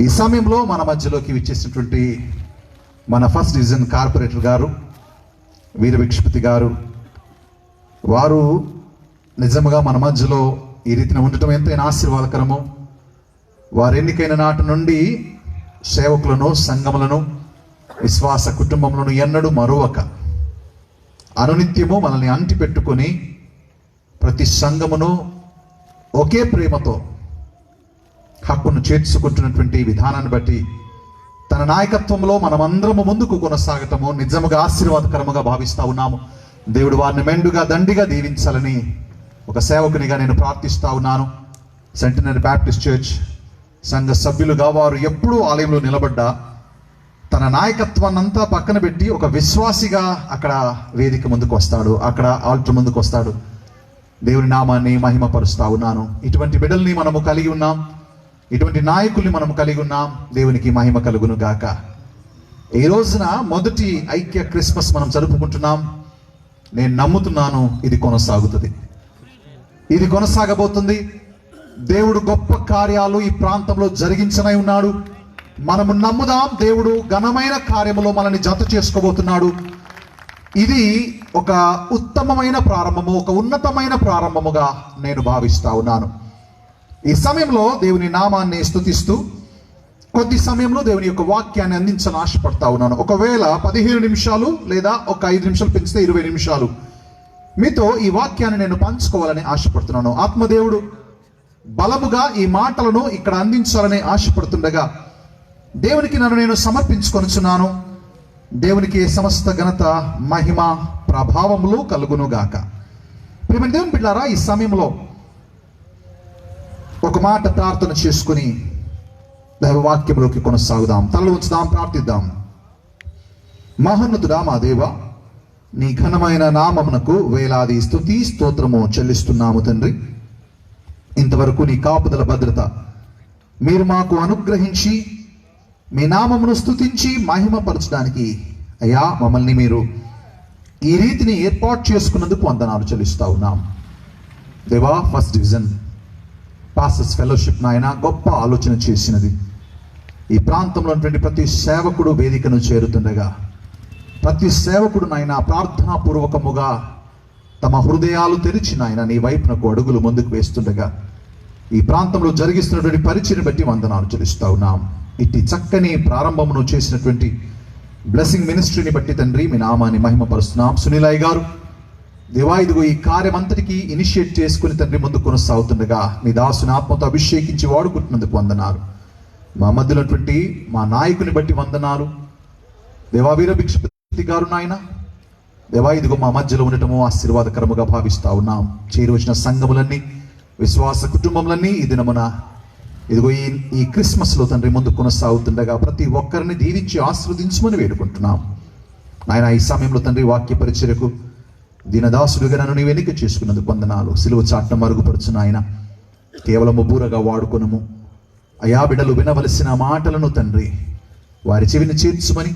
ఈ సమయంలో మన మధ్యలోకి విచ్చేసినటువంటి మన ఫస్ట్ డివిజన్ కార్పొరేటర్ గారు వీరభిక్షపతి గారు, వారు నిజంగా మన మధ్యలో ఈ రీతిన ఉండటం ఎంతైనా ఆశీర్వాదకరమో. వారు ఎన్నికైన నాటి నుండి సేవకులను, సంఘములను, విశ్వాస కుటుంబములను ఎన్నడూ మరువక అనునిత్యము మనల్ని అంటిపెట్టుకొని ప్రతి సంఘమును ఒకే ప్రేమతో హక్కును చేర్చుకుంటున్నటువంటి విధానాన్ని బట్టి తన నాయకత్వంలో మనమందరము ముందుకు కొనసాగటము నిజముగా ఆశీర్వాదకరముగా భావిస్తా ఉన్నాము. దేవుడు వారిని మెండుగా దండిగా దీవించాలని ఒక సేవకునిగా నేను ప్రార్థిస్తా ఉన్నాను. సెంటినరీ బ్యాప్టిస్ట్ చర్చ్ సంఘ సభ్యులుగా వారు ఎప్పుడూ ఆలయంలో నిలబడ్డా తన నాయకత్వాన్ని అంతా పక్కన పెట్టి ఒక విశ్వాసిగా అక్కడ వేదిక ముందుకు వస్తాడు, అక్కడ ఆల్టర్ ముందుకు వస్తాడు. దేవుని నామాన్ని మహిమపరుస్తా ఉన్నాను. ఇటువంటి బిడ్డల్ని మనము కలిగి ఉన్నాం, ఇటువంటి నాయకుల్ని మనము కలిగి ఉన్నాం. దేవునికి మహిమ కలుగును గాక. ఈ రోజున మొదటి ఐక్య క్రిస్మస్ మనం జరుపుకుంటున్నాం. నేను నమ్ముతున్నాను ఇది కొనసాగుతుంది, ఇది కొనసాగబోతుంది. దేవుడు గొప్ప కార్యాలు ఈ ప్రాంతంలో జరిగించనై ఉన్నాడు. మనము నమ్ముదాం, దేవుడు ఘనమైన కార్యములో మనల్ని జత చేసుకోబోతున్నాడు. ఇది ఒక ఉత్తమమైన ప్రారంభము, ఒక ఉన్నతమైన ప్రారంభముగా నేను భావిస్తా ఉన్నాను. ఈ సమయంలో దేవుని నామాన్ని స్తుతిస్తూ కొద్ది సమయంలో దేవుని యొక్క వాక్యాన్ని అందించాలని ఆశపడతా ఉన్నాను. ఒకవేళ 15 నిమిషాలు లేదా ఒక 5 నిమిషాలు పెంచితే 20 నిమిషాలు మీతో ఈ వాక్యాన్ని నేను పంచుకోవాలని ఆశపడుతున్నాను. ఆత్మదేవుడు బలముగా ఈ మాటలను ఇక్కడ అందించాలని ఆశపడుతుండగా దేవునికి నన్ను నేను సమర్పించుకొనుచున్నాను. దేవునికి సమస్త ఘనత, మహిమ, ప్రభావములు కలుగునుగాక. ప్రియమైన దేవుని బిడ్డలారా, ఈ సమయంలో ఒక మాట ప్రార్థన చేసుకుని దైవవాక్యంలోకి కొనసాగుదాం. తల ఉంచుదాం, ప్రార్థిద్దాం. మహోన్నతుడా మా దేవ, నీ ఘనమైన నామమునకు వేలాది స్తుతి స్తోత్రము చెల్లిస్తున్నాము తండ్రి. ఇంతవరకు నీ కాపుదల భద్రత మీరు మాకు అనుగ్రహించి మీ నామమును స్తుతించి మహిమపరచడానికి అయ్యా మమ్మల్ని మీరు ఈ రీతిని ఏర్పాటు చేసుకున్నందుకు వందనాలు చెల్లిస్తా ఉన్నాం దేవా. ఫస్ట్ డివిజన్ పాస్టర్స్ ఫెలోషిప్ నాయన గొప్ప ఆలోచన చేసినది. ఈ ప్రాంతంలో ఉన్నటువంటి ప్రతి సేవకుడు వేదికను చేరుతుండగా ప్రతి సేవకుడు నాయన ప్రార్థనాపూర్వకముగా తమ హృదయాలు తెరిచి నాయన నీ వైపునకు అడుగులు ముందుకు వేస్తుండగా ఈ ప్రాంతంలో జరిగిస్తున్నటువంటి పరిచయను బట్టి వందనాలు చెల్లిస్తా ఉన్నాం. ఇట్టి చక్కని ప్రారంభమును చేసినటువంటి బ్లెస్సింగ్ మినిస్ట్రీని బట్టి తండ్రి మీ నామాన్ని మహిమపరుస్తున్నాం. సునీలయ్య గారు దేవా, ఇదిగో ఈ కార్యమంతటికి ఇనిషియేట్ చేసుకుని తండ్రి ముందు కొనసాగుతుండగా నీ దాసుని ఆత్మతో అభిషేకించి వాడుకుంటున్నందుకు వందనాలు. మా మధ్యలోటువంటి మా నాయకుని బట్టి వందనాలు దేవా. వీరభిక్షపతి గారు నాయన దేవా, ఇదిగో మా మధ్యలో ఉండటము ఆశీర్వాదకరముగా భావిస్తా ఉన్నాం. చేరువచ్చిన సంఘములన్నీ, విశ్వాస కుటుంబములన్నీ ఈ దినమున ఇదిగో ఈ క్రిస్మస్లో తండ్రి ముందు కొనసాగుతుండగా ప్రతి ఒక్కరిని దీవించి ఆశీర్వదించమని వేడుకుంటున్నాం నాయన. ఈ సమయంలో తండ్రి వాక్య పరిచర్యకు దీనదాసుడుగా నన్ను నీవు ఎన్నిక చేసుకున్నందుకు వందనాలు. సిలువ చాట్ను మరుగుపరచును ఆయన, కేవలము బూరగా వాడుకొనుము అయా. బిడ్డలు వినవలసిన మాటలను తండ్రి వారి చెవిని చేర్చుమని,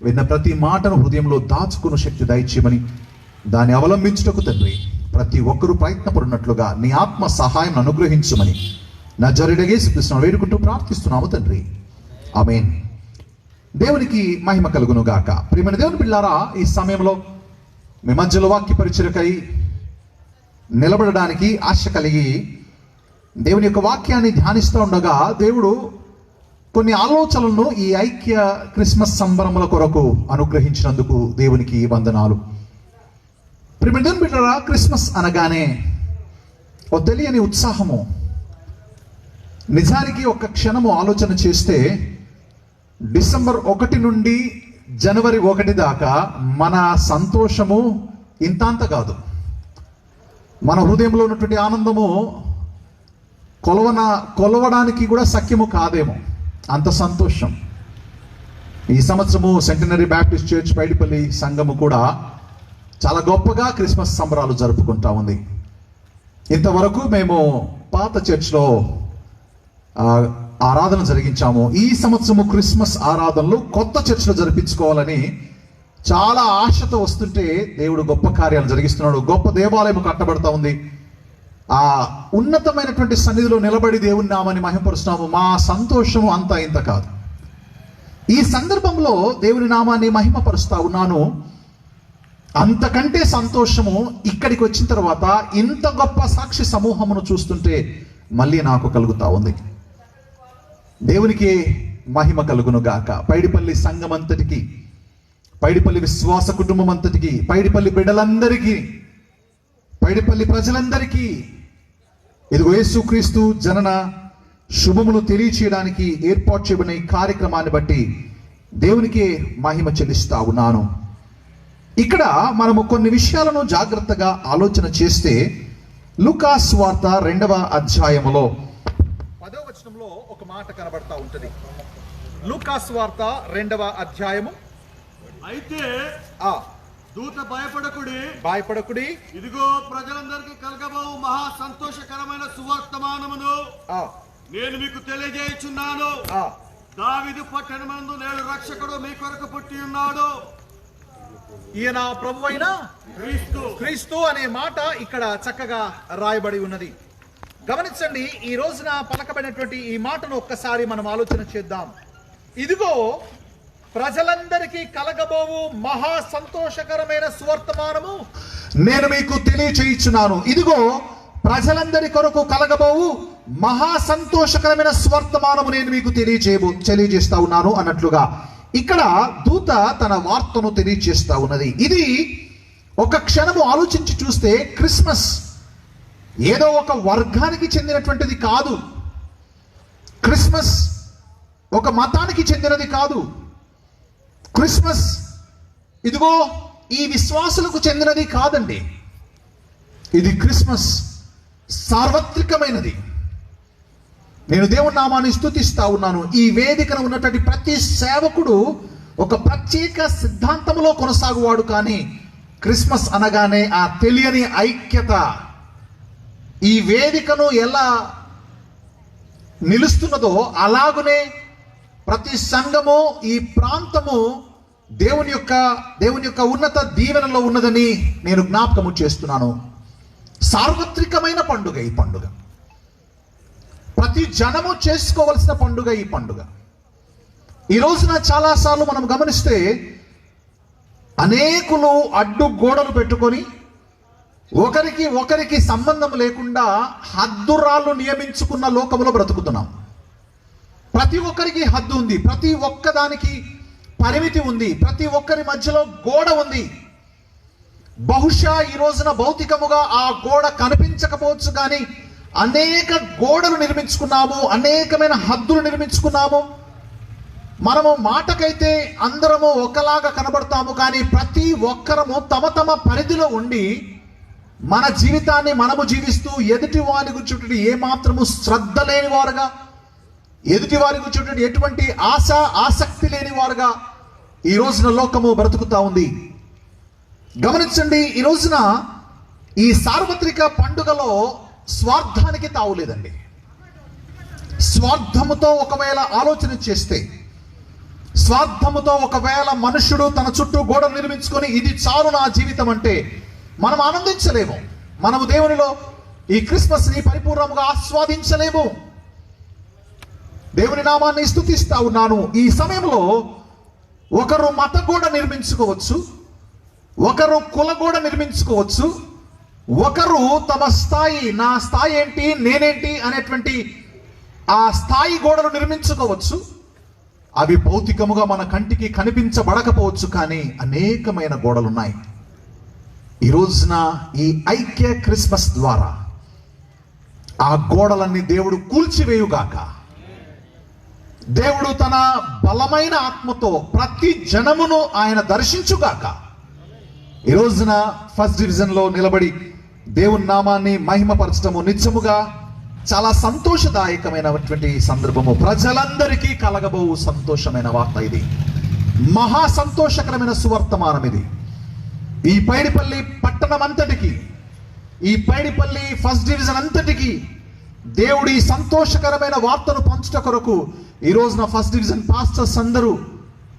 విన్న ప్రతి మాటను హృదయంలో దాచుకున్న శక్తి దయచేయమని, దాన్ని అవలంబించుటకు తండ్రి ప్రతి ఒక్కరూ ప్రయత్నపడినట్లుగా నీ ఆత్మ సహాయం అనుగ్రహించమని నజరేయుడైన యేసుక్రీస్తును వేడుకుంటూ ప్రార్థిస్తున్నాము తండ్రి, ఆమేన్. దేవునికి మహిమ కలుగును గాక. ప్రియమైన దేవుని బిడ్డలారా, ఈ సమయంలో మీ మధ్యలో వాక్య పరిచర్యకై నిలబడడానికి ఆశ కలిగి దేవుని యొక్క వాక్యాన్ని ధ్యానిస్తూ ఉండగా దేవుడు కొన్ని ఆలోచనలను ఈ ఐక్య క్రిస్మస్ సంబరముల కొరకు అనుగ్రహించినందుకు దేవునికి వందనాలు. ప్రియమైన దేవుని బిడ్డలారా, క్రిస్మస్ అనగానే ఓ తెలియని ఉత్సాహము. నిజానికి ఒక క్షణము ఆలోచన చేస్తే డిసెంబర్ 1 నుండి జనవరి 1 దాకా మన సంతోషము ఇంతంత కాదు. మన హృదయంలో ఉన్నటువంటి ఆనందము కొలవడానికి కూడా సఖ్యము కాదేమో, అంత సంతోషం. ఈ సంవత్సరము సెంటినరీ బ్యాప్టిస్ట్ చర్చ్ పైడిపల్లి సంఘము కూడా చాలా గొప్పగా క్రిస్మస్ సంబరాలు జరుపుకుంటా ఉంది. ఇంతవరకు మేము పాత చర్చ్లో ఆరాధన జరిగించాము. ఈ సంవత్సరము క్రిస్మస్ ఆరాధనలు కొత్త చర్చ్లో జరిపించుకోవాలని చాలా ఆశతో వస్తుంటే దేవుడు గొప్ప కార్యాలు జరిగిస్తున్నాడు. గొప్ప దేవాలయం కట్టబడతా ఉంది. ఆ ఉన్నతమైనటువంటి సన్నిధిలో నిలబడి దేవుని నామాన్ని మహిమపరుస్తున్నాము. మా సంతోషము అంత ఇంత కాదు. ఈ సందర్భంలో దేవుని నామాన్ని మహిమపరుస్తా ఉన్నాను. అంతకంటే సంతోషము ఇక్కడికి వచ్చిన తర్వాత ఇంత గొప్ప సాక్షి సమూహమును చూస్తుంటే మళ్ళీ నాకు కలుగుతా ఉంది. దేవునికి మహిమ కలుగును గాక. పైడిపల్లి సంఘం అంతటికి, పైడిపల్లి విశ్వాస కుటుంబం అంతటికి, పైడిపల్లి బిడ్డలందరికీ, పైడిపల్లి ప్రజలందరికీ ఇదిగో యేసుక్రీస్తు జనన శుభములు తెలియచేయడానికి ఏర్పాటు చేయబడిన ఈ కార్యక్రమాన్ని బట్టి దేవునికి మహిమ చెల్లిస్తా ఉన్నాను. ఇక్కడ మనము కొన్ని విషయాలను జాగ్రత్తగా ఆలోచన చేస్తే లూకా సువార్త 2వ అధ్యాయములో 10వ వచనంలో ఒక మాట కనబడతా ఉంటుంది. లూకా సువార్త 2వ అధ్యాయము. అయితే దూత భయపడకుడి, ఇదిగో ప్రజలందరికీ కలగబోవు మహా సంతోషకరమైన సువర్తమానమును నేను మీకు తెలియజేయుచున్నాను. దావీదు పట్టణమందు నేడు రక్షకుడు మీ కొరకు పుట్టి ఉన్నాడు. ఈయన ప్రభువైన క్రీస్తు అనే మాట ఇక్కడ చక్కగా రాయబడి ఉన్నది. గమనించండి, ఈ రోజున పలకబడినటువంటి ఈ మాటను ఒక్కసారి మనం ఆలోచన చేద్దాం. ఇదిగో ప్రజలందరికీ కలగబోవు మహా సంతోషకరమైన సువర్తమానము నేను మీకు తెలియచేయుచున్నాను. ఇదిగో ప్రజలందరి కొరకు కలగబోవు మహా సంతోషకరమైన సువర్తమానము నేను మీకు తెలియజేస్తా ఉన్నాను అన్నట్లుగా ఇక్కడ దూత తన వార్తను తెలియజేస్తా ఉన్నది. ఇది ఒక క్షణము ఆలోచించి చూస్తే క్రిస్మస్ ఏదో ఒక వర్గానికి చెందినటువంటిది కాదు. క్రిస్మస్ ఒక మతానికి చెందినది కాదు. క్రిస్మస్ ఇదిగో ఈ విశ్వాసులకు చెందినది కాదండి. ఇది క్రిస్మస్ సార్వత్రికమైనది. నేను దేవుని నామాన్ని స్తుతిస్తా ఉన్నాను. ఈ వేదికన ఉన్నటువంటి ప్రతి సేవకుడు ఒక ప్రత్యేక సిద్ధాంతంలో కొనసాగువాడు. కానీ క్రిస్మస్ అనగానే ఆ తెలియని ఐక్యత ఈ వేదికను ఎలా నిలుస్తున్నదో అలాగునే ప్రతి సంఘము ఈ ప్రాంతము దేవుని యొక్క ఉన్నత దీవెనలో ఉన్నదని నేను జ్ఞాపకము చేస్తున్నాను. సార్వత్రికమైన పండుగ ఈ పండుగ. ప్రతి జనము చేసుకోవలసిన పండుగ ఈ పండుగ. ఈ రోజున చాలాసార్లు మనం గమనిస్తే అనేకులు అడ్డు గోడలు పెట్టుకొని ఒకరికి సంబంధం లేకుండా హద్దురాళ్ళు నియమించుకున్న లోకములో బ్రతుకుతున్నాం. ప్రతి ఒక్కరికి హద్దు ఉంది, ప్రతి ఒక్కదానికి పరిమితి ఉంది, ప్రతి ఒక్కరి మధ్యలో గోడ ఉంది. బహుశా ఈ రోజున భౌతికముగా ఆ గోడ కనిపించకపోవచ్చు, కానీ అనేక గోడలు నిర్మించుకున్నాము, అనేకమైన హద్దులు నిర్మించుకున్నాము. మనము మాటకైతే అందరము ఒకలాగా కనబడతాము, కానీ ప్రతి ఒక్కరము తమ తమ పరిధిలో ఉండి మన జీవితాన్ని మనము జీవిస్తూ ఎదుటి వారి గురించి ఏమాత్రము శ్రద్ధ లేని వారుగా, ఎదుటి వారి గురించి ఎటువంటి ఆసక్తి లేని వారుగా ఈ రోజున లోకము బ్రతుకుతా ఉంది. గమనించండి, ఈ రోజున ఈ సార్వత్రిక పండుగలో స్వార్థానికి తావులేదండి. స్వార్థముతో ఒకవేళ ఆలోచన చేస్తే, స్వార్థముతో ఒకవేళ మనుషుడు తన చుట్టూ గోడలు నిర్మించుకొని ఇది చాలు నా జీవితం అంటే మనం ఆనందించలేము. మనము దేవునిలో ఈ క్రిస్మస్ ని పరిపూర్ణంగా ఆస్వాదించలేము. దేవుని నామాన్ని స్తుతిస్తా ఉన్నాను. ఈ సమయంలో ఒకరు మత గోడ నిర్మించుకోవచ్చు, ఒకరు కుల గోడ నిర్మించుకోవచ్చు, ఒకరు తమ స్థాయి, నా స్థాయి ఏంటి, నేనేంటి అనేటువంటి ఆ స్థాయి గోడలు నిర్మించుకోవచ్చు. అవి భౌతికముగా మన కంటికి కనిపించబడకపోవచ్చు, కానీ అనేకమైన గోడలు ఉన్నాయి. ఈ రోజున ఈ ఐక్య క్రిస్మస్ ద్వారా ఆ గోడలన్నీ దేవుడు కూల్చివేయుగాక. దేవుడు తన బలమైన ఆత్మతో ప్రతి జనమును ఆయన దర్శించుగాక. ఈ రోజున ఫస్ట్ డివిజన్లో నిలబడి దేవుని నామాన్ని మహిమపరచడము నిజముగా చాలా సంతోషదాయకమైనటువంటి సందర్భము. ప్రజలందరికీ కలగబోవు సంతోషమైన వార్త ఇది. మహా సంతోషకరమైన సువర్తమానం ఇది. ఈ పైడిపల్లి పట్టణం అంతటికి, ఈ పైడిపల్లి ఫస్ట్ డివిజన్ అంతటికి దేవుడి సంతోషకరమైన వార్తను పంచుట కొరకు ఈ రోజున ఫస్ట్ డివిజన్ పాస్టర్స్ అందరూ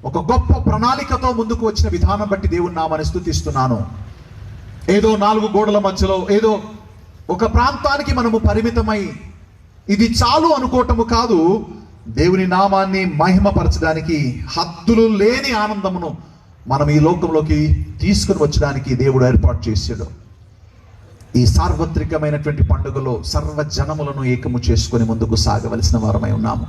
ఒక గొప్ప ప్రణాళికతో ముందుకు వచ్చిన విధానం బట్టి దేవుని నామాన్ని స్తుతిస్తున్నాను. ఏదో 4 గోడల మధ్యలో, ఏదో ఒక ప్రాంతానికి మనము పరిమితమై ఇది చాలు అనుకోవటము కాదు. దేవుని నామాన్ని మహిమపరచడానికి హద్దులు లేని ఆనందమును మనం ఈ లోకంలోకి తీసుకుని వచ్చడానికి దేవుడు ఏర్పాటు చేశాడు. ఈ సార్వత్రికమైనటువంటి పండుగలో సర్వ జనములను ఏకము చేసుకొని ముందుకు సాగవలసిన వారమై ఉన్నాము.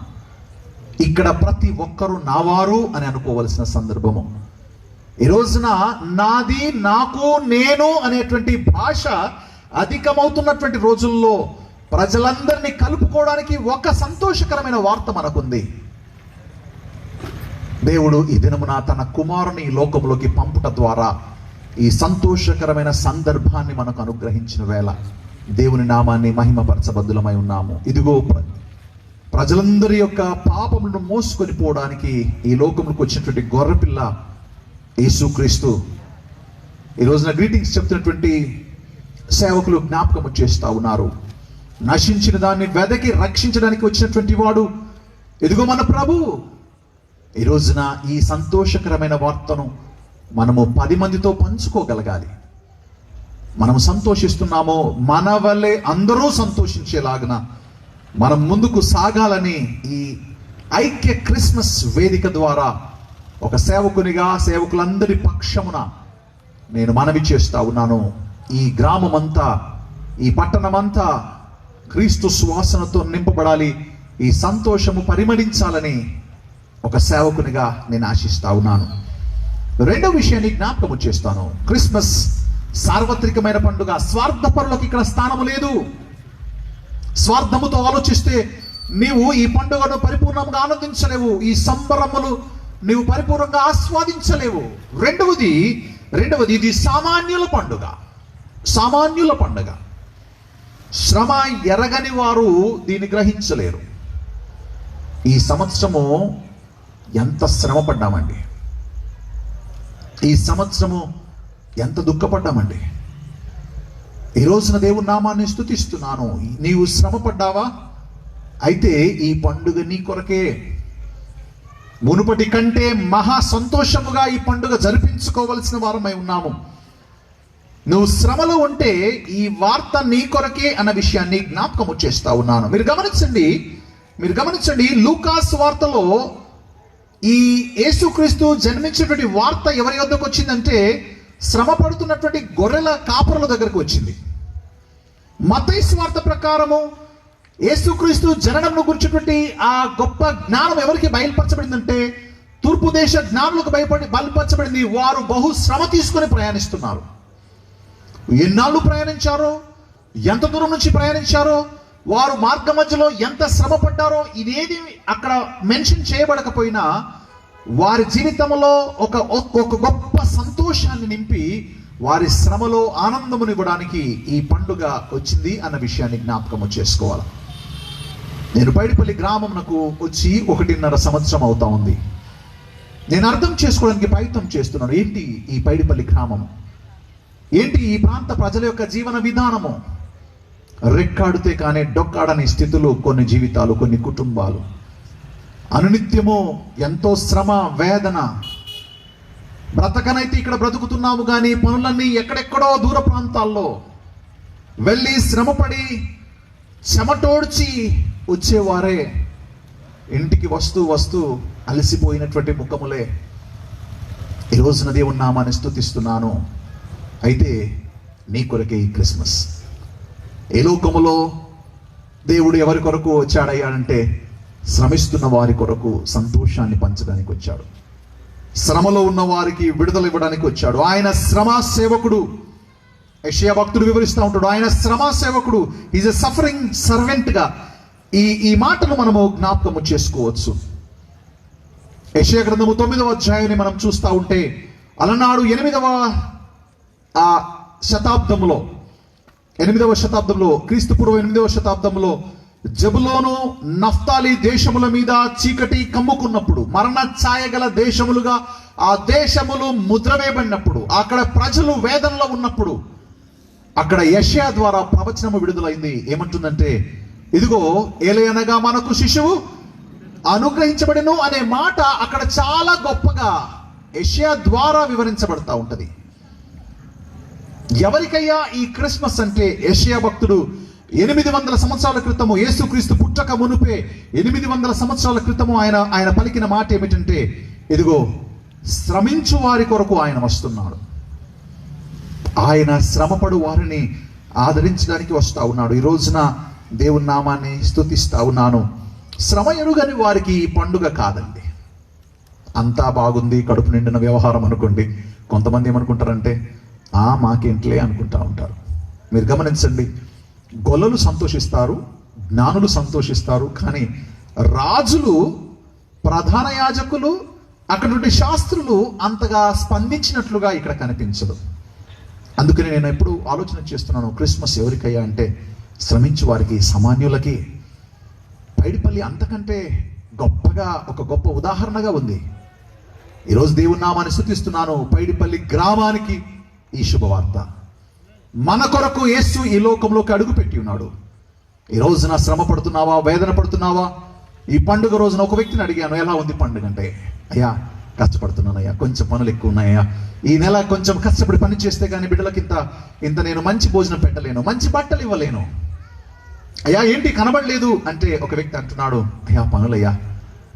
ఇక్కడ ప్రతి ఒక్కరూ నావారు అని అనుకోవలసిన సందర్భము. ఈ రోజున నాది, నాకు, నేను అనేటువంటి భాష అధికమవుతున్నటువంటి రోజుల్లో ప్రజలందరినీ కలుపుకోవడానికి ఒక సంతోషకరమైన వార్త మనకుంది. దేవుడు ఈ దినమున తన కుమారుని ఈ లోకంలోకి పంపుట ద్వారా ఈ సంతోషకరమైన సందర్భాన్ని మనకు అనుగ్రహించిన వేళ దేవుని నామాన్ని మహిమపరచబద్దులమై ఉన్నాము. ఇదిగో ప్రజలందరి యొక్క పాపములను మోసుకొని పోవడానికి ఈ లోకంలోకి వచ్చినటువంటి గొర్రెపిల్ల యేసుక్రీస్తు. ఈ రోజున గ్రీటింగ్స్ చెప్తున్నటువంటి సేవకులు జ్ఞాపకం చేస్తూ ఉన్నారు. నశించిన దాన్ని వెదకి రక్షించడానికి వచ్చినటువంటి వాడు ఇదిగో మన ప్రభు. ఈ రోజున ఈ సంతోషకరమైన వార్తను మనము 10 మందితో పంచుకోగలగాలి. మనం సంతోషిస్తున్నామో మన వల్లే అందరూ సంతోషించేలాగున మనం ముందుకు సాగాలని ఈ ఐక్య క్రిస్మస్ వేదిక ద్వారా ఒక సేవకునిగా సేవకులందరి పక్షమున నేను మనవి చేస్తా ఉన్నాను. ఈ గ్రామమంతా, ఈ పట్టణమంతా క్రీస్తు సువాసనతో నింపబడాలి, ఈ సంతోషము పరిమళించాలని ఒక సేవకునిగా నేను ఆశిస్తా ఉన్నాను. రెండో విషయాన్ని జ్ఞాపకం చేస్తాను. క్రిస్మస్ సార్వత్రికమైన పండుగ. స్వార్థపరులకు ఇక్కడ స్థానము లేదు. స్వార్థముతో ఆలోచిస్తే నీవు ఈ పండుగను పరిపూర్ణంగా ఆనందించలేవు, ఈ సంబరములు నీవు పరిపూర్ణంగా ఆస్వాదించలేవు. రెండవది ఇది సామాన్యుల పండుగ. సామాన్యుల పండుగ. శ్రమ ఎరగని వారు దీన్ని గ్రహించలేరు. ఈ సంవత్సరము ఎంత శ్రమ పడ్డామండి, ఈ సంవత్సరము ఎంత దుఃఖపడ్డామండి. ఈ రోజున దేవుని నామాన్ని స్తుతిస్తున్నాను. నీవు శ్రమ పడ్డావా? అయితే ఈ పండుగ నీ కొరకే. మునుపటి కంటే మహా సంతోషముగా ఈ పండుగ జరిపించుకోవలసిన వారమై ఉన్నాము. నువ్వు శ్రమలో ఉంటే ఈ వార్త నీ కొరకే అన్న విషయాన్ని జ్ఞాపకము చేస్తా ఉన్నాను. మీరు గమనించండి లూకాసు వార్తలో ఈ యేసుక్రీస్తు జన్మించినటువంటి వార్త ఎవరి వద్దకు వచ్చిందంటే శ్రమ పడుతున్నటువంటి గొర్రెల కాపరుల దగ్గరకు వచ్చింది. మత్తయి వార్త ప్రకారము యేసుక్రీస్తు జననమును గురించినటువంటి ఆ గొప్ప జ్ఞానం ఎవరికి బయలుపరచబడిందంటే తూర్పు దేశ జ్ఞానులకు బయలుపరచబడింది. వారు బహు శ్రమ తీసుకొని ప్రయాణిస్తున్నారు. ఎన్నాళ్ళు ప్రయాణించారో, ఎంత దూరం నుంచి ప్రయాణించారో, వారు మార్గ మధ్యలో ఎంత శ్రమ పడ్డారో ఇదేది అక్కడ మెన్షన్ చేయబడకపోయినా వారి జీవితంలో ఒక గొప్ప సంతోషాన్ని నింపి వారి శ్రమలో ఆనందమునివ్వడానికి ఈ పండుగ వచ్చింది అన్న విషయాన్ని జ్ఞాపకము చేసుకోవాలి. నేను పైడిపల్లి గ్రామంకు వచ్చి 1.5 సంవత్సరం అవుతా ఉంది. నేను అర్థం చేసుకోవడానికి ప్రయత్నం చేస్తున్నాను. ఏంటి ఈ పైడిపల్లి గ్రామము, ఏంటి ఈ ప్రాంత ప్రజల యొక్క జీవన విధానము? రెక్కాడితే కానీ డొక్కాడని స్థితులు కొన్ని జీవితాలు, కొన్ని కుటుంబాలు. అనునిత్యము ఎంతో శ్రమ, వేదన. బ్రతకనైతే ఇక్కడ బ్రతుకుతున్నాము కానీ పనులన్నీ ఎక్కడెక్కడో దూర ప్రాంతాల్లో వెళ్ళి శ్రమపడి చెమటోడ్చి వచ్చేవారే ఇంటికి వస్తూ అలసిపోయినటువంటి ముఖములే. ఈ రోజున దేవుని నామాన్ని స్తుతిస్తున్నాను. అయితే నీ కొరకే ఈ క్రిస్మస్. ఏ లోకములో దేవుడు ఎవరి కొరకు వచ్చాడయ్యాడంటే శ్రమిస్తున్న వారి కొరకు సంతోషాన్ని పంచడానికి వచ్చాడు. శ్రమలో ఉన్న వారికి విడుదల ఇవ్వడానికి వచ్చాడు. ఆయన శ్రమా సేవకుడు. యెషయా భక్తుడు వివరిస్తూ ఉంటాడు, ఆయన శ్రమా సేవకుడు. ఈజ్ ఎ సఫరింగ్ సర్వెంట్ గా ఈ మాటను మనము జ్ఞాపకము చేసుకోవచ్చు. యెషయా గ్రంథము 9వ అధ్యాయాన్ని మనం చూస్తూ ఉంటే అలనాడు 8వ శతాబ్దంలో క్రీస్తుపూర్వం 8వ శతాబ్దంలో జబులోను నఫ్తాలి దేశముల మీద చీకటి కమ్ముకున్నప్పుడు, మరణ ఛాయ గల దేశములుగా ఆ దేశములు ముద్రవేయబడినప్పుడు, అక్కడ ప్రజలు వేదనలో ఉన్నప్పుడు అక్కడ యెషయా ద్వారా ప్రవచనము విడుదలైంది. ఏమంటుందంటే, ఇదిగో ఏలయనగా మనకు శిశువు అనుగ్రహించబడెను అనే మాట అక్కడ చాలా గొప్పగా యెషయా ద్వారా వివరించబడతా ఉంటది. ఎవరికయ్యా ఈ క్రిస్మస్ అంటే? యెషయా భక్తుడు 800 సంవత్సరాల క్రితము, యేసుక్రీస్తు పుట్టక మునుపే 800 సంవత్సరాల క్రితము ఆయన పలికిన మాట ఏమిటంటే, ఇదిగో శ్రమించు వారి కొరకు ఆయన వస్తున్నాడు. ఆయన శ్రమపడు వారిని ఆదరించడానికి వస్తా ఉన్నాడు. ఈ రోజున దేవుని నామాన్ని స్తుతిస్తా ఉన్నాను. శ్రమ ఎరుగని వారికి ఈ పండుగ కాదండి. అంతా బాగుంది, కడుపు నిండిన వ్యవహారం అనుకోండి. కొంతమంది ఏమనుకుంటారంటే, మాకేంట్లే అనుకుంటా ఉంటారు. మీరు గమనించండి, గొల్లలు సంతోషిస్తారు, జ్ఞానులు సంతోషిస్తారు, కానీ రాజులు, ప్రధాన యాజకులు, అక్కడ నుండి శాస్త్రులు అంతగా స్పందించినట్లుగా ఇక్కడ కనిపించదు. అందుకని నేను ఎప్పుడు ఆలోచన చేస్తున్నాను, క్రిస్మస్ ఎవరికయ్యా అంటే శ్రమించు వారికి, సామాన్యులకి. పైడిపల్లి అంతకంటే గొప్పగా ఒక గొప్ప ఉదాహరణగా ఉంది. ఈరోజు దేవుని నామాన్ని స్తుతిస్తున్నాను. పైడిపల్లి గ్రామానికి ఈ శుభవార్త. మన కొరకు యేసు ఈ లోకంలోకి అడుగు పెట్టి ఉన్నాడు. ఈ రోజున శ్రమ పడుతున్నావా, వేదన పడుతున్నావా? ఈ పండుగ రోజున ఒక వ్యక్తిని అడిగాను, ఎలా ఉంది పండుగ అంటే, అయ్యా కష్టపడుతున్నానయ్యా, కొంచెం పనులు ఎక్కువ ఉన్నాయా, ఈ నెల కొంచెం కష్టపడి పని చేస్తే కానీ బిడ్డలకి ఇంత నేను మంచి భోజనం పెట్టలేను, మంచి బట్టలు ఇవ్వలేను. అయ్యా ఏంటి కనబడలేదు అంటే, ఒక వ్యక్తి అంటున్నాడు, అయ్యా పనులయ్యా,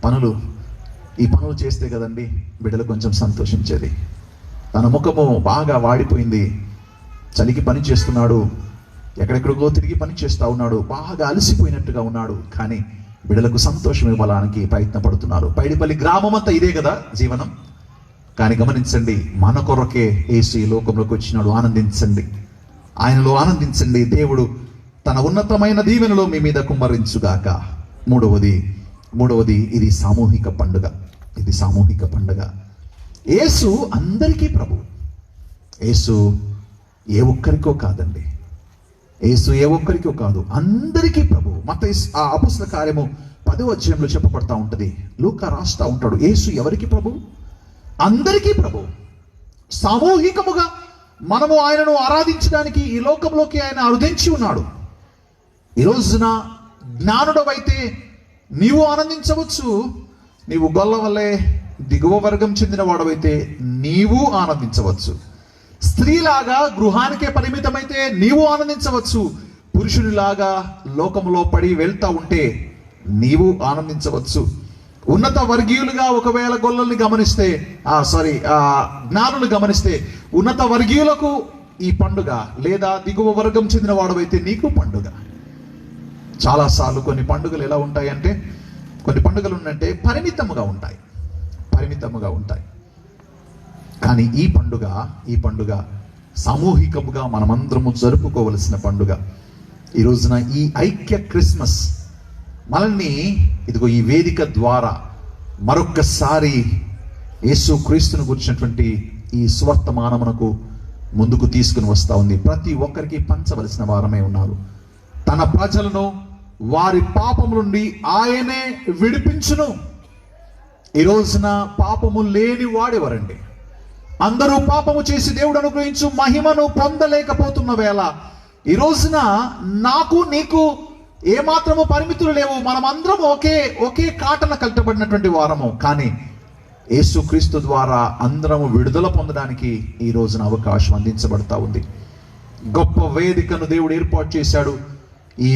పనులు, ఈ పనులు చేస్తే కదండి బిడ్డలు కొంచెం సంతోషించేది. తన ముఖము బాగా వాడిపోయింది, చలికి పని చేస్తున్నాడు, ఎక్కడెక్కడికో తిరిగి పని చేస్తూ ఉన్నాడు, బాగా అలసిపోయినట్టుగా ఉన్నాడు, కానీ బిడ్డలకు సంతోషం ఇవ్వడానికి ప్రయత్నపడుతున్నారు. పైడిపల్లి గ్రామం అంతా ఇదే కదా జీవనం. కానీ గమనించండి, మన కొరకే యేసు ఈ లోకంలోకి వచ్చినాడు. ఆనందించండి, ఆయనలో ఆనందించండి. దేవుడు తన ఉన్నతమైన దీవెనలో మీ మీద కుమ్మరించుగాక. మూడవది ఇది సామూహిక పండుగ. ఇది సామూహిక పండుగ. యేసు అందరికీ ప్రభు. యేసు ఏ ఒక్కరికో కాదండి, యేసు ఏ ఒక్కరికో కాదు, అందరికీ ప్రభు. మత్తయి అపొస్తలుల కార్యము 10వ అధ్యాయంలో చెప్పబడతా ఉంటది. లూకా రాస్తా ఉంటాడు, యేసు ఎవరికి ప్రభు? అందరికీ ప్రభు. సామూహికముగా మనము ఆయనను ఆరాధించడానికి ఈ లోకంలోకి ఆయన అరుదించి ఉన్నాడు. ఈ రోజున జ్ఞానుడవైతే నీవు ఆనందించవచ్చు. నీవు గొల్ల వల్లే దిగువ వర్గం చెందిన వాడవైతే నీవు ఆనందించవచ్చు. స్త్రీలాగా గృహానికే పరిమితమైతే నీవు ఆనందించవచ్చు. పురుషునిలాగా లోకంలో పడి వెళ్తా ఉంటే నీవు ఆనందించవచ్చు. ఉన్నత వర్గీయులుగా ఒకవేళ గొల్లల్ని గమనిస్తే, జ్ఞానులు గమనిస్తే, ఉన్నత వర్గీయులకు ఈ పండుగ, లేదా దిగువ వర్గం చెందిన వాడవైతే నీకు పండుగ. చాలాసార్లు కొన్ని పండుగలు ఎలా ఉంటాయి అంటే, కొన్ని పండుగలు ఉన్నంటే పరిమితముగా ఉంటాయి. కానీ ఈ పండుగ సామూహికముగా మనమందరము జరుపుకోవలసిన పండుగ. ఈ రోజున ఈ ఐక్య క్రిస్మస్ మనల్ని ఇదిగో ఈ వేదిక ద్వారా మరొక్కసారి యేసు క్రీస్తును గురించినటువంటి ఈ సువర్తమానమునకు ముందుకు తీసుకుని వస్తూ ఉంది. ప్రతి ఒక్కరికి పంచవలసిన వారమే ఉన్నారు. తన ప్రజలను వారి పాపము నుండి ఆయనే విడిపించును. ఈ రోజున పాపము లేని వాడెవరండి? అందరూ పాపము చేసి దేవుడు అనుగ్రహించు మహిమను పొందలేకపోతున్న వేళ ఈ రోజున నాకు నీకు ఏమాత్రము పరిమితులు లేవు. మనమందరం ఒకే కాటన కట్టబడినటువంటి వారము. కానీ యేసుక్రీస్తు ద్వారా అందరము విడుదల పొందడానికి ఈ రోజున అవకాశం అందించబడతా ఉంది. గొప్ప వేదికను దేవుడు ఏర్పాటు చేశాడు. ఈ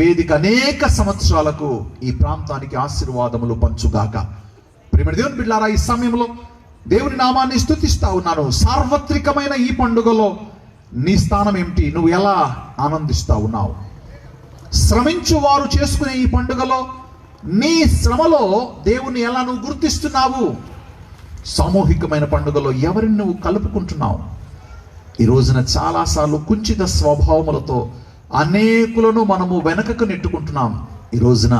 వేదిక అనేక సంవత్సరాలకు ఈ ప్రాంతానికి ఆశీర్వాదములు పంచుగాక. ప్రియమైన దేవుని బిడ్డలారా, ఈ సమయంలో దేవుని నామాన్ని స్తుతిస్తా ఉన్నాను. సార్వత్రికమైన ఈ పండుగలో నీ స్థానం ఏమిటి? నువ్వు ఎలా ఆనందిస్తా ఉన్నావు? శ్రమించు వారు చేసుకునే ఈ పండుగలో నీ శ్రమలో దేవుని ఎలా నువ్వు గుర్తిస్తున్నావు? సామూహికమైన పండుగలో ఎవరిని నువ్వు కలుపుకుంటున్నావు? ఈ రోజున చాలాసార్లు కుంచిత స్వభావములతో అనేకులను మనము వెనకకు నెట్టుకుంటున్నాం. ఈ రోజున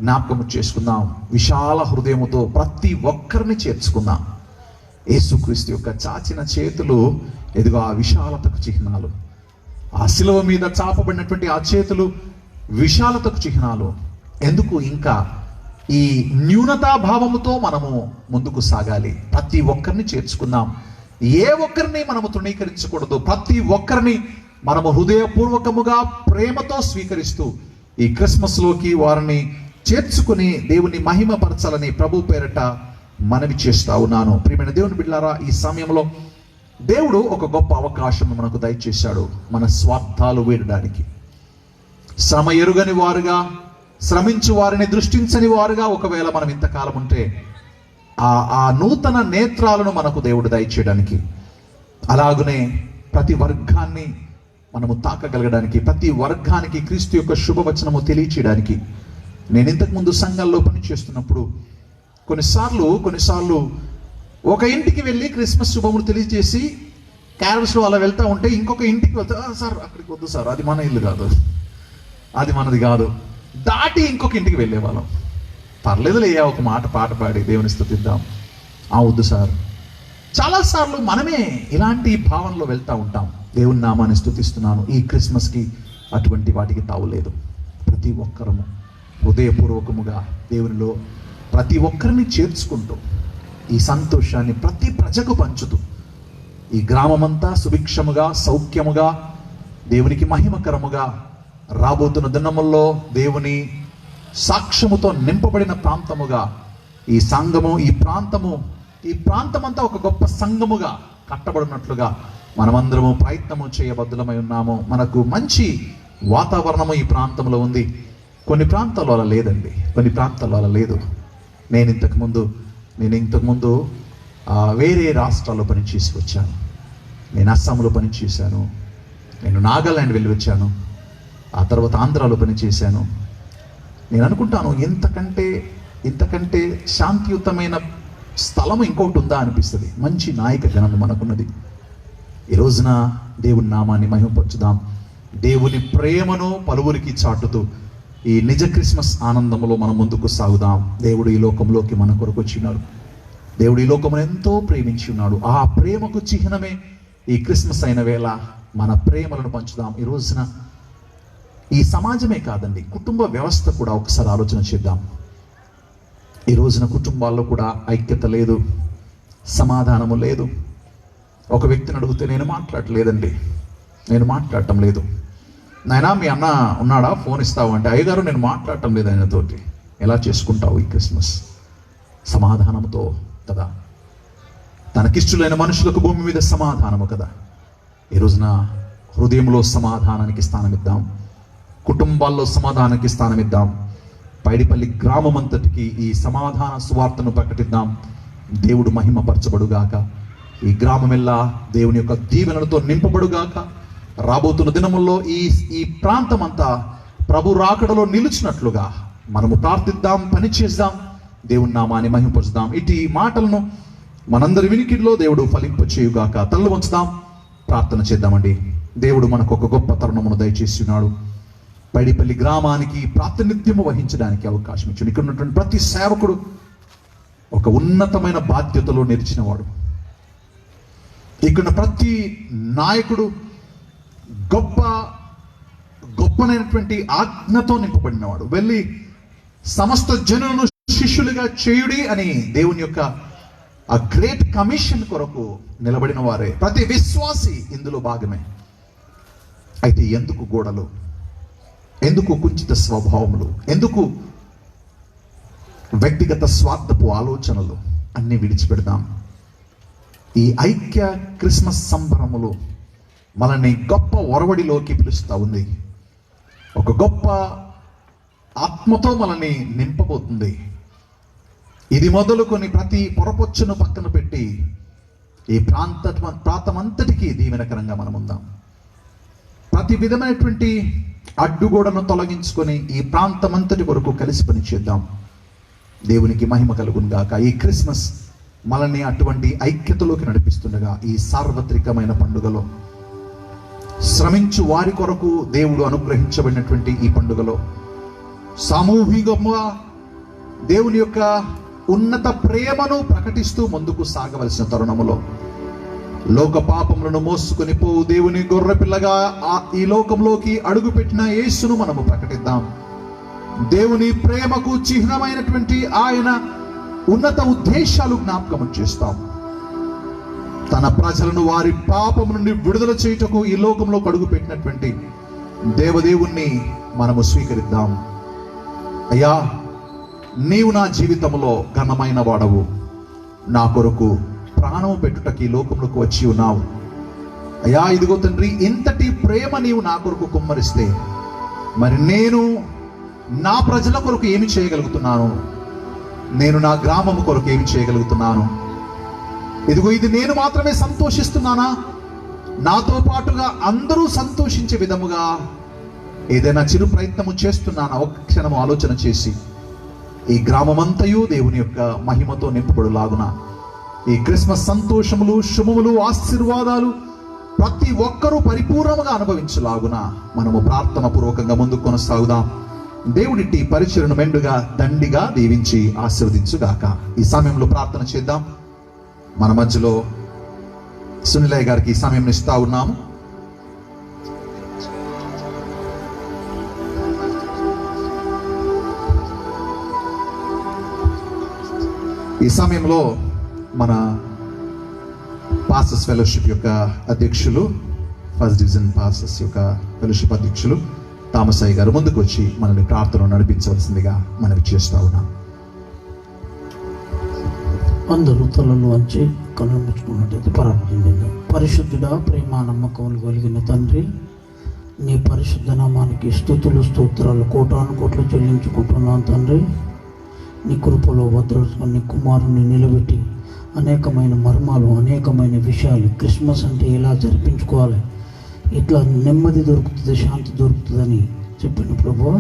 జ్ఞాపకము చేసుకుందాం, విశాల హృదయముతో ప్రతి ఒక్కరిని చేర్చుకుందాం. యేసుక్రీస్తు యొక్క చాచిన చేతులు ఎదుగు ఆ విశాలతకు చిహ్నాలు. ఆ శిలువ మీద చాపబడినటువంటి ఆ చేతులు విశాలతకు చిహ్నాలు. ఎందుకు ఇంకా ఈ న్యూనతా భావముతో మనము ముందుకు సాగాలి? ప్రతి ఒక్కరిని చేర్చుకుందాం. ఏ ఒక్కరిని మనము తృణీకరించకూడదు. ప్రతి ఒక్కరిని మనము హృదయపూర్వకముగా ప్రేమతో స్వీకరిస్తూ ఈ క్రిస్మస్ లోకి వారిని చేర్చుకుని దేవుని మహిమపరచాలని ప్రభు పేరట మనవి చేస్తా ఉన్నాను. ప్రియమైన దేవుని బిడ్డలారా, ఈ సమయంలో దేవుడు ఒక గొప్ప అవకాశం మనకు దయచేశాడు, మన స్వార్థాలు వీడడానికి. శ్రమ ఎరుగని వారుగా, శ్రమించు వారిని దృష్టించని వారుగా ఒకవేళ మనం ఇంతకాలం ఉంటే ఆ నూతన నేత్రాలను మనకు దేవుడు దయచేయడానికి, అలాగనే ప్రతి వర్గాన్ని మనము తాకగలగడానికి, ప్రతి వర్గానికి క్రీస్తు యొక్క శుభవచనము తెలియచేయడానికి. నేను ఇంతకుముందు సంఘాల్లో పనిచేస్తున్నప్పుడు కొన్నిసార్లు ఒక ఇంటికి వెళ్ళి క్రిస్మస్ శుభములు తెలియజేసి క్యారల్స్లో అలా వెళ్తూ ఉంటే ఇంకొక ఇంటికి వెళ్తే, సార్ అక్కడికి వద్దు సార్, అది మన ఇల్లు కాదు, అది మనది కాదు, దాటి ఇంకొక ఇంటికి వెళ్ళేవాళ్ళం. పర్లేదులే, ఒక పాట పాడి దేవుని స్తుతిద్దాం, వద్దు సార్. చాలాసార్లు మనమే ఇలాంటి భావనలో వెళ్తూ ఉంటాం. దేవుని నామాన్ని స్తుతిస్తున్నాను. ఈ క్రిస్మస్కి అటువంటి వాటికి తావులేదు. ప్రతి ఒక్కరము హృదయపూర్వకముగా దేవునిలో ప్రతి ఒక్కరిని చేర్చుకుంటూ ఈ సంతోషాన్ని ప్రతి ప్రజకు పంచుతూ ఈ గ్రామమంతా సుభిక్షముగా, సౌఖ్యముగా, దేవునికి మహిమకరముగా రాబోతున్న దినముల్లో దేవుని సాక్ష్యముతో నింపబడిన ప్రాంతముగా ఈ సంఘము, ఈ ప్రాంతమంతా ఒక గొప్ప సంఘముగా కట్టబడినట్లుగా మనమందరము ప్రయత్నము చేయబద్ధులమై ఉన్నాము. మనకు మంచి వాతావరణము ఈ ప్రాంతంలో ఉంది. కొన్ని ప్రాంతాల్లో అలా లేదండి, కొన్ని ప్రాంతాల్లో అలా లేదు. నేను ఇంతకుముందు వేరే రాష్ట్రాల్లో పనిచేసి వచ్చాను. నేను అస్సాంలో పనిచేశాను, నేను నాగాల్యాండ్ వెళ్ళి వచ్చాను, ఆ తర్వాత ఆంధ్రాలో పనిచేశాను. నేను అనుకుంటాను ఇంతకంటే శాంతియుతమైన స్థలం ఇంకొకటి ఉందా అనిపిస్తుంది. మంచి నాయక జనము మనకున్నది. ఈ రోజున దేవుని నామాన్ని మహిమపరచుదాం. దేవుని ప్రేమను పలువురికి చాటుతూ ఈ నిజ క్రిస్మస్ ఆనందంలో మనం ముందుకు సాగుదాం. దేవుడు ఈ లోకంలోకి మన కొరకు వచ్చినాడు. దేవుడు ఈ లోకమును ఎంతో ప్రేమించి ఉన్నాడు. ఆ ప్రేమకు చిహ్నమే ఈ క్రిస్మస్ అయిన వేళ మన ప్రేమలను పంచుదాం. ఈ రోజున ఈ సమాజమే కాదండి, కుటుంబ వ్యవస్థ కూడా ఒకసారి ఆలోచన చేద్దాం. ఈ రోజున కుటుంబాల్లో కూడా ఐక్యత లేదు, సమాధానము లేదు. ఒక వ్యక్తిని అడిగితే నేను మాట్లాడటం లేదు. నాయనా మీ అన్న ఉన్నాడా, ఫోన్ ఇస్తావు అంటే, అయ్యగారు నేను మాట్లాడటం లేదు ఆయనతోటి. ఎలా చేసుకుంటావు ఈ క్రిస్మస్? సమాధానంతో కదా. తనకిష్టులైన మనుషులకు భూమి మీద సమాధానము కదా. ఈ రోజున హృదయంలో సమాధానానికి స్థానం ఇద్దాం, కుటుంబాల్లో సమాధానానికి స్థానం ఇద్దాం. పైడిపల్లి గ్రామం అంతటికి ఈ సమాధాన సువార్తను ప్రకటిద్దాం. దేవుడు మహిమపరచబడుగాక. ఈ గ్రామమెల్లా దేవుని యొక్క దీవెనలతో నింపబడుగాక. రాబోతున్న దినముల్లో ఈ ప్రాంతం అంతా ప్రభు రాకడలో నిలిచినట్లుగా మనము ప్రార్థిద్దాం, పని చేద్దాం, దేవుని నామాన్ని మహిమపరుచుదాం. ఇటు మాటలను మనందరి వినికిడిలో దేవుడు ఫలింపచేయుగాక. తల్లు వంచుదాం, ప్రార్థన చేద్దామండి. దేవుడు మనకు ఒక గొప్ప తరుణమును దయచేసి ఉన్నాడు. పైడిపల్లి గ్రామానికి ప్రాతినిధ్యము వహించడానికి అవకాశం ఇచ్చాడు. ఇక్కడ ఉన్నటువంటి ప్రతి సేవకుడు ఒక ఉన్నతమైన బాధ్యతలో నిలిచినవాడు. ఇక్కడ ప్రతి నాయకుడు గొప్పనైనటువంటి ఆజ్ఞతో నింపబడినవాడు. వెళ్ళి సమస్త జనులను శిష్యులుగా చేయుడి అని దేవుని యొక్క ఆ గ్రేట్ కమిషన్ కొరకు నిలబడిన వారే. ప్రతి విశ్వాసి ఇందులో భాగమే. అయితే ఎందుకు గోడలు, ఎందుకు కుంచిత స్వభావములు, ఎందుకు వ్యక్తిగత స్వార్థపు ఆలోచనలు అన్ని విడిచిపెడదాం. ఈ ఐక్య క్రిస్మస్ సంబరములు మనల్ని గొప్ప ఒరవడిలోకి పిలుస్తూ ఉంది. ఒక గొప్ప ఆత్మతో మనల్ని నింపబోతుంది. ఇది మొదలుకొని ప్రతి పొరపొచ్చును పక్కన పెట్టి ఈ ప్రాంతమంతటికి దీవెనకరంగా మనం ఉందాం. ప్రతి విధమైనటువంటి అడ్డుగోడను తొలగించుకొని ఈ ప్రాంతమంతటి వరకు కలిసి పనిచేద్దాం. దేవునికి మహిమ కలుగును గాక. ఈ క్రిస్మస్ మనల్ని అటువంటి ఐక్యతలోకి నడిపిస్తుండగా ఈ సార్వత్రికమైన పండుగలో, శ్రమించు వారి కొరకు దేవుడు అనుగ్రహించబడినటువంటి ఈ పండుగలో సామూహికంగా దేవుని యొక్క ఉన్నత ప్రేమను ప్రకటిస్తూ ముందుకు సాగవలసిన తరుణములో లోక పాపములను మోసుకొని పోవు దేవుని గొర్రెపిల్లగా ఈ లోకంలోకి అడుగుపెట్టిన యేసును మనము ప్రకటిద్దాం. దేవుని ప్రేమకు చిహ్నమైనటువంటి ఆయన ఉన్నత ఉద్దేశాలు జ్ఞాపకం చేస్తాం. తన ప్రజలను వారి పాపం నుండి విడుదల చేయుటకు ఈ లోకంలో అడుగుపెట్టినటువంటి దేవదేవుణ్ణి మనము స్వీకరిద్దాం. అయ్యా, నీవు నా జీవితంలో ఘనమైన వాడవు, నా కొరకు ప్రాణము పెట్టుటకి ఈ లోకంలోకి వచ్చి ఉన్నావు. అయ్యా ఇదిగో తండ్రి, ఇంతటి ప్రేమ నీవు నా కొరకు కుమ్మరిస్తే మరి నేను నా ప్రజల కొరకు ఏమి చేయగలుగుతున్నాను? నేను నా గ్రామం కొరకు ఏమి చేయగలుగుతున్నాను? ఇదిగో ఇది నేను మాత్రమే సంతోషిస్తున్నానా? నాతో పాటుగా అందరూ సంతోషించే విధముగా ఏదైనా చిరు ప్రయత్నము చేస్తున్నానా? ఒక్క క్షణము ఆలోచన చేసి ఈ గ్రామమంతయు దేవుని యొక్క మహిమతో నింపబడులాగున ఈ క్రిస్మస్ సంతోషములు, శుభములు, ఆశీర్వాదాలు ప్రతి ఒక్కరూ పరిపూర్ణంగా అనుభవించలాగున మనము ప్రార్థన పూర్వకంగా ముందుకు కొనసాగుదాం. దేవుడిట్టి పరిచయను మెండుగా దండిగా దీవించి ఆశీర్వదించుగాక. ఈ సమయంలో ప్రార్థన చేద్దాం. మన మధ్యలో సునిలయ్య గారికి ఈ సమయం ఇస్తా ఉన్నాము. ఈ సమయంలో మన పాస్టర్స్ ఫెలోషిప్ యొక్క అధ్యక్షులు, ఫస్ట్ డివిజన్ పాస్టర్స్ యొక్క ఫెలోషిప్ అధ్యక్షులు థామసయ్య గారు ముందుకు వచ్చి మనల్ని ప్రార్థన నడిపించవలసిందిగా మనవి చేస్తా ఉన్నాం. అందరూ తలలు వంచి కళ్ళు ముచ్చుకున్నట్టయితే ప్రార్థించండి. పరిశుద్ధుడా, ప్రేమ, నమ్మకములు కలిగిన తండ్రి, నీ పరిశుద్ధ నామానికి స్తుతులు, స్తోత్రాలు కోటాను కోట్లు చెల్లించుకుంటున్నాను తండ్రి. నీ కృపలో భద్రతగా నీ కుమారుని నిలబెట్టి అనేకమైన మర్మాలు, అనేకమైన విషయాలు, క్రిస్మస్ అంటే ఎలా జరిపించుకోవాలి, ఇట్లా నెమ్మది దొరుకుతుంది, శాంతి దొరుకుతుందని చెప్పిన ప్రభువా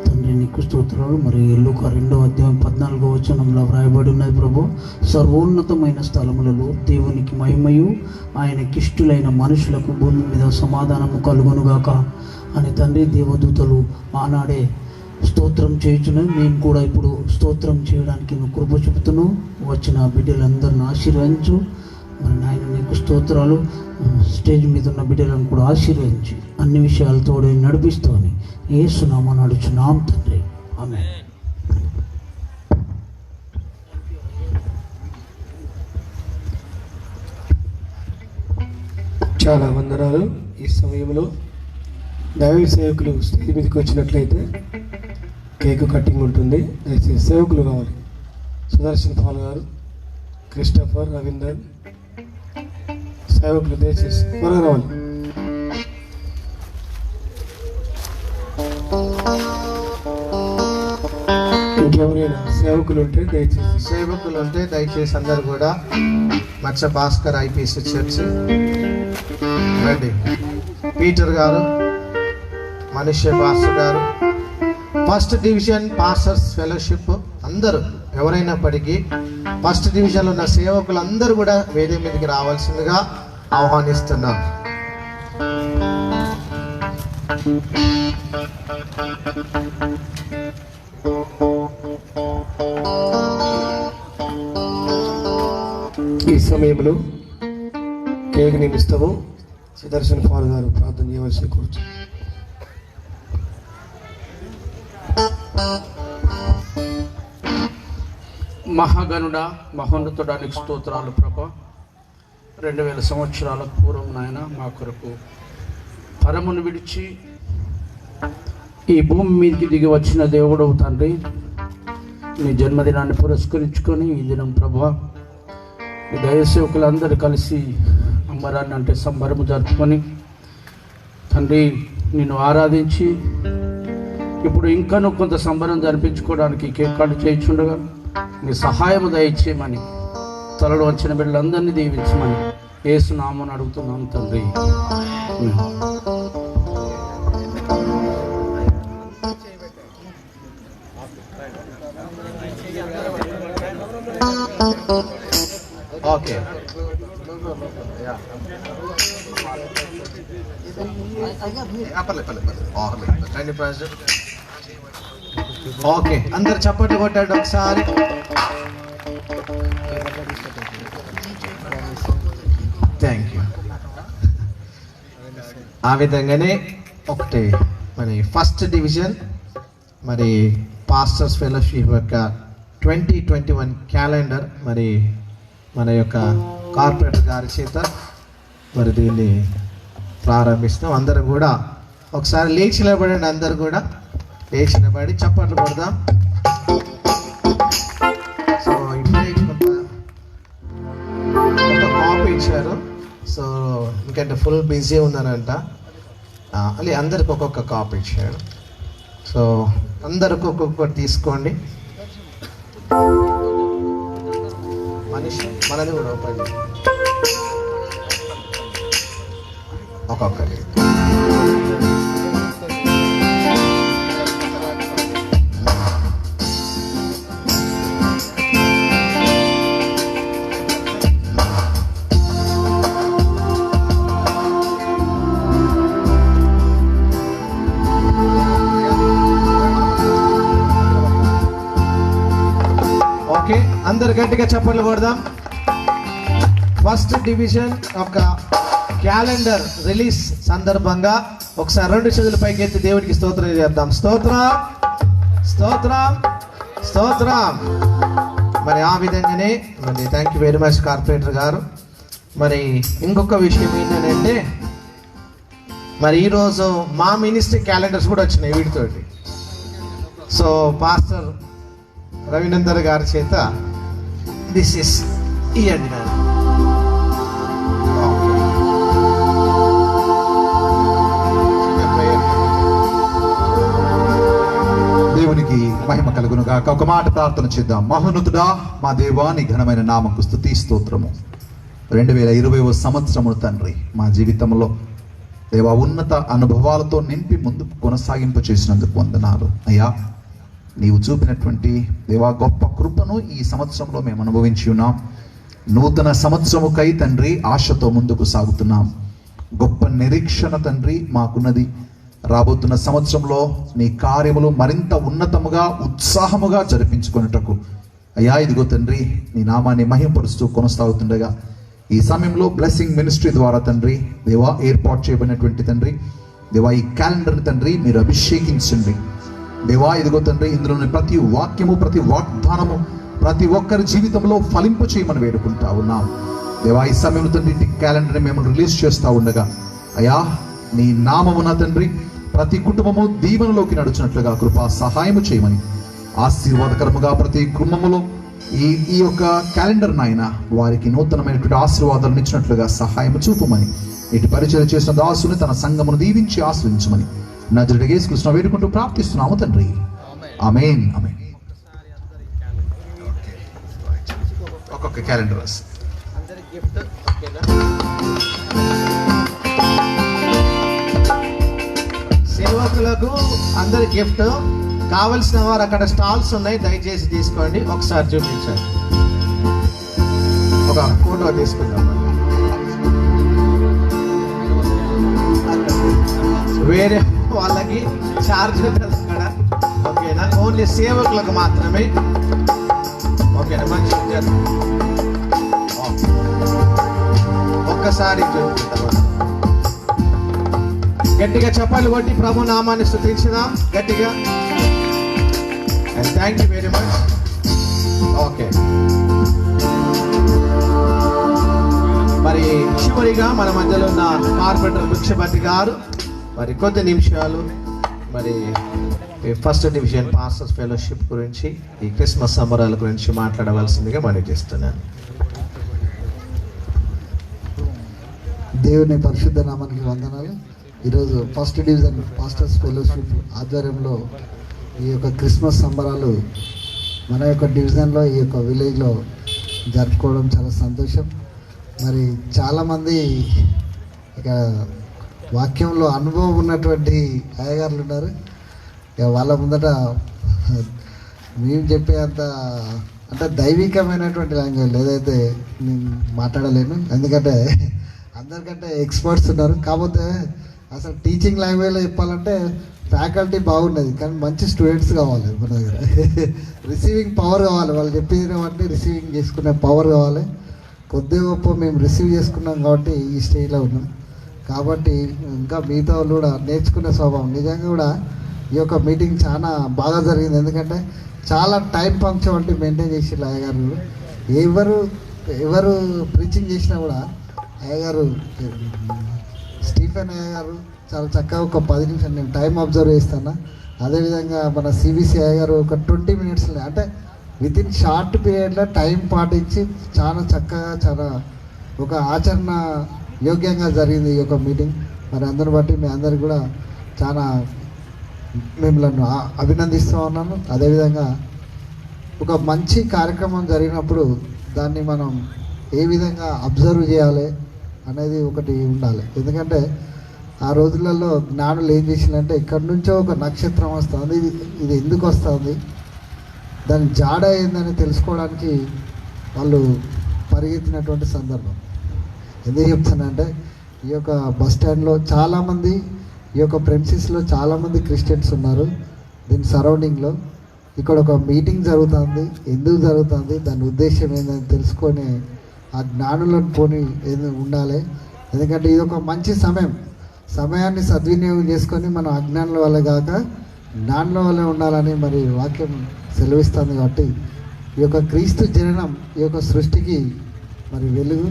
తండ్రి నీకు స్తోత్రాలు. మరి లూకా 2వ అధ్యాయం 14వ వచనంలో వ్రాయబడి ఉన్నది ప్రభు, సర్వోన్నతమైన స్థలములలో దేవునికి మహిమయు ఆయనకిష్టులైన మనుషులకు భూమి మీద సమాధానము కలుగునుగాక అని తండ్రి దేవదూతలు ఆనాడే స్తోత్రం చేయుచున్నది. మేము కూడా ఇప్పుడు స్తోత్రం చేయడానికి నువ్వు కృప చూపుతున్నావు. వచ్చిన బిడ్డలందరిని ఆశీర్వదించు. మరి నాయన నీకు స్తోత్రాలు. స్టేజ్ మీద ఉన్న బిడ్డలను కూడా ఆశీర్వదించి అన్ని విషయాలతో నడిపిస్తామని యేసు నామమున అడుగుచున్నాం తండ్రి, ఆమేన్. చాలా వందనాలు. ఈ సమయంలో దైవ సేవకులు స్టేజ్ మీదకి వచ్చినట్లయితే కేక్ కటింగ్ ఉంటుంది. దయచేసి సేవకులు కావాలి. సుదర్శన్ పాల్ గారు, క్రిస్టఫర్, రవీందర్ సేవకులు దయచేసి త్వరగా రావాలి. ఇంకెవరైనా సేవకులు ఉంటే దయచేసి అందరు కూడా మత్స్య భాస్కర్ ఐపీసీ చర్చ్ రండి. పీటర్ గారు, మనిషి పాస్టర్ గారు, ఫస్ట్ డివిజన్ పాస్టర్స్ ఫెలోషిప్ అందరూ ఎవరైనప్పటికీ ఫస్ట్ డివిజన్లో ఉన్న సేవకులు అందరూ కూడా వేదిక మీదకి రావాల్సిందిగా ఆహ్వానిస్తున్నాం. ఈ సమయంలో కేక్ నిమిత్తము సుదర్శన్ పాల్ గారు ప్రార్థన చేయవలసి కూర్చు. మహాగణుడా, మహోన్నతుడానికి స్తోత్రాలు ప్రభా. 2000 సంవత్సరాల పూర్వం నాయన మా కొరకు పరమును విడిచి ఈ భూమి మీదకి దిగి వచ్చిన దేవుడవు తండ్రి. నీ జన్మదినాన్ని పురస్కరించుకొని ఈ దినం ప్రభా ఈ దైవసేవకులందరూ కలిసి అంబరాన్ని అంటే సంబరము జరుపుకొని తండ్రి నిన్ను ఆరాధించి ఇప్పుడు ఇంకాను కొంత సంబరం జరిపించుకోవడానికి కేక్ కట్ చేయించుండగా నీ సహాయము దయచేయమని తలలు వచ్చిన బిడ్డలందరినీ దీవించమని యేసు నామమున అడుగుతున్నాం తండ్రి. ఓకే, ఓకే, అందరు చప్పట్లు కొట్టాడు ఒకసారి. Thank you. ఆ విధంగానే ఒకటి మరి ఫస్ట్ డివిజన్ మరి పాస్టర్స్ ఫెలోషిప్ యొక్క 2021 క్యాలెండర్ మరి మన యొక్క కార్పొరేటర్ గారి చేత మరి దీన్ని ప్రారంభిస్తాం. అందరూ కూడా ఒకసారి లేచి నిలబడండి. అందరూ కూడా లేచి నిలబడి చప్పట్లు కొడదాం. సో ఇప్పుడే కొంత ఎందుకంటే ఫుల్ బిజీ ఉన్నానంట. అది అందరికి ఒక్కొక్క కాపీ ఇచ్చాడు. సో అందరికి ఒక్కొక్కటి తీసుకోండి. మనిషి మనది కూడా ఓపెన్ ఒక్కొక్కటి. ఓకే, అందరు గట్టిగా చప్పట్లు కొడదాం. ఫస్ట్ డివిజన్ ఒక క్యాలెండర్ రిలీజ్ సందర్భంగా ఒకసారి 2 చేతుల పైకి ఎత్తి దేవుడికి స్తోత్రం చేద్దాం. స్తోత్రం, స్తోత్రం, స్తోత్రం. మరి ఆ విధంగానే మరి thank you very much corporator గారు. మరి ఇంకొక విషయం ఏంటంటే మరి ఈరోజు మా మినిస్ట్రీ క్యాలెండర్స్ కూడా వచ్చినాయి వీటితోటి. సో పాస్టర్ రవినందర్ గారి చేత దిస్ ఇస్ ఇవ్వండి నాన్న. దేవునికి మహిమ కలుగును గాక. ఒక మాట ప్రార్థన చేద్దాం. మహోన్నతుడా మా దేవా, నీ ఘనమైన నామకు స్తుతి స్తోత్రము. 2020వ సంవత్సరము తండ్రి మా జీవితంలో దేవా ఉన్నత అనుభవాలతో నింపి ముందుకు కొనసాగింపు చేసినందుకు వందనాలు అయ్యా. నీవు చూపినటువంటి దేవా గొప్ప కృపను ఈ సంవత్సరంలో మేము అనుభవించి ఉన్నాం. నూతన సంవత్సరముకై తండ్రి ఆశతో ముందుకు సాగుతున్నాం. గొప్ప నిరీక్షణ తండ్రి మాకున్నది. రాబోతున్న సంవత్సరంలో నీ కార్యములు మరింత ఉన్నతముగా ఉత్సాహముగా జరిపించుకున్నటకు అయ్యా ఇదిగో తండ్రి నీ నామాన్ని మహింపరుస్తూ కొనసాగుతుండగా ఈ సమయంలో బ్లెస్సింగ్ మినిస్ట్రీ ద్వారా తండ్రి దేవా ఏర్పాటు చేయబడినటువంటి తండ్రి దేవా ఈ క్యాలెండర్ తండ్రి మీరు అభిషేకించండి దేవా. ఇదిగో తండ్రి ఇందులోని ప్రతి వాక్యము ప్రతి వాగ్దానము ప్రతి ఒక్కరి జీవితంలో ఫలింపు చేయమని వేడుకుంటా ఉన్నాం దేవా. ఈ సమయంలో తండ్రి క్యాలెండర్ని మేము రిలీజ్ చేస్తూ ఉండగా అయ్యా నీ నామమున తండ్రి ప్రతి కుటుంబము దీవెనలోకి నడుచున్నట్లుగా కృపా సహాయము చేయమని ఆశీర్వాదకరముగా ప్రతి కుటుంబములో ఈ యొక్క క్యాలెండర్ నాయన వారికి నూతనమైనటువంటి ఆశీర్వాదాలను ఇచ్చినట్లుగా సహాయము చూపమని ఇటు పరిచయం చేసిన దాసుని తన సంఘమును దీవించి ఆశ్రయించమని నజరుడిగా యేసుక్రీస్తును వేడుకుంటూ ప్రార్థిస్తున్నాము తండ్రి. ఆమేన్, ఆమేన్. ఒక్కొక్క క్యాలెండర్ సేవకులకు అందరి గిఫ్ట్ కావలసిన వారు అక్కడ స్టాల్స్ ఉన్నాయి, దయచేసి తీసుకోండి. ఒకసారి చూపించండి, ఒక ఫోటో తీసుకుందాం. వేరే వాళ్ళకి ఛార్జ్ ఉంటుంది అక్కడ, ఓకేనా? ఓన్లీ సేవకులకు మాత్రమే, ఓకేనా? మంచి ఒక్కసారి చూపిద్దాం. గట్టిగా చప్పట్లు కొట్టి ప్రభు నామాన్ని స్తుతించుదాం గట్టిగా. And thank you very much. Okay, మరి చివరిగా మన మధ్యలో ఉన్న కార్పొరేటర్ భిక్షపతి గారు మరి కొద్ది నిమిషాలు మరి ఫస్ట్ డివిజన్ పాస్టర్స్ ఫెలోషిప్ గురించి ఈ క్రిస్మస్ సంబరాల గురించి మాట్లాడవలసిందిగా మనవి చేస్తున్నాను. దేవుని పరిశుద్ధ నామానికి వందనాలు. ఈరోజు ఫస్ట్ డివిజన్ పాస్టర్స్ ఫెలోషిప్ ఆధ్వర్యంలో ఈ యొక్క క్రిస్మస్ సంబరాలు మన యొక్క డివిజన్లో ఈ యొక్క విలేజ్లో జరుపుకోవడం చాలా సంతోషం. మరి చాలామంది ఇక వాక్యంలో అనుభవం ఉన్నటువంటి అయ్యగారులు ఉన్నారు. ఇక వాళ్ళ ముందట మేము చెప్పే అంత అంటే దైవికమైనటువంటి లాంగ్వేజ్ ఏదైతే నేను మాట్లాడలేను, ఎందుకంటే అందరికంటే ఎక్స్పర్ట్స్ ఉన్నారు. కాకపోతే అసలు టీచింగ్ లాంగ్వేజ్లో చెప్పాలంటే ఫ్యాకల్టీ బాగున్నది, కానీ మంచి స్టూడెంట్స్ కావాలి మన దగ్గర. రిసీవింగ్ పవర్ కావాలి, వాళ్ళు చెప్పిన వాటిని రిసీవింగ్ చేసుకునే పవర్ కావాలి. కొద్ది గొప్ప మేము రిసీవ్ చేసుకున్నాం కాబట్టి ఈ స్టేజ్లో ఉన్నాం. కాబట్టి ఇంకా మిగతా వాళ్ళు కూడా నేర్చుకునే స్వభావం. నిజంగా కూడా ఈ యొక్క మీటింగ్ చాలా బాగా జరిగింది, ఎందుకంటే చాలా టైం పంక్చువాలిటీ మెయింటైన్ చేసి అయ్యగారు ఎవరు ప్రీచింగ్ చేసినా కూడా అయ్యగారు స్టీఫెన్ అయ్యగారు చాలా చక్కగా ఒక 10 నిమిషాలు నేను టైం అబ్జర్వ్ చేస్తాను. అదేవిధంగా మన సిబిసి అయ్యగారు ఒక 20 మినిట్స్ అంటే వితిన్ షార్ట్ పీరియడ్లో టైం పాటించి చాలా చక్కగా చాలా ఒక ఆచరణ యోగ్యంగా జరిగింది ఈ యొక్క మీటింగ్. మరి అందరిని బట్టి మీ అందరికి కూడా చాలా మిమ్మల్ని అభినందిస్తూ ఉన్నాను. అదేవిధంగా ఒక మంచి కార్యక్రమం జరిగినప్పుడు దాన్ని మనం ఏ విధంగా అబ్జర్వ్ చేయాలి అనేది ఒకటి ఉండాలి. ఎందుకంటే ఆ రోజులలో జ్ఞానులు ఏం చేసిందంటే ఇక్కడి నుంచో ఒక నక్షత్రం వస్తుంది, ఇది ఎందుకు వస్తుంది, దాని జాడ ఏందని తెలుసుకోవడానికి వాళ్ళు పరిగెత్తినటువంటి సందర్భం. ఎందుకు చెప్తానంటే ఈ యొక్క బస్ స్టాండ్లో చాలామంది, ఈ యొక్క ప్రెమిసెస్లో చాలామంది క్రిస్టియన్స్ ఉన్నారు. దీని సరౌండింగ్లో ఇక్కడ ఒక మీటింగ్ జరుగుతుంది, ఎందుకు జరుగుతుంది, దాని ఉద్దేశం ఏందని తెలుసుకొని ఆ జ్ఞానులను పోని ఉండాలి. ఎందుకంటే ఇది ఒక మంచి సమయాన్ని సద్వినియోగం చేసుకొని మనం అజ్ఞానుల వల్ల కాక జ్ఞానుల వల్లే ఉండాలని మరి వాక్యం సెలవిస్తుంది. కాబట్టి ఈ యొక్క క్రీస్తు జననం ఈ యొక్క సృష్టికి మరి వెలుగు,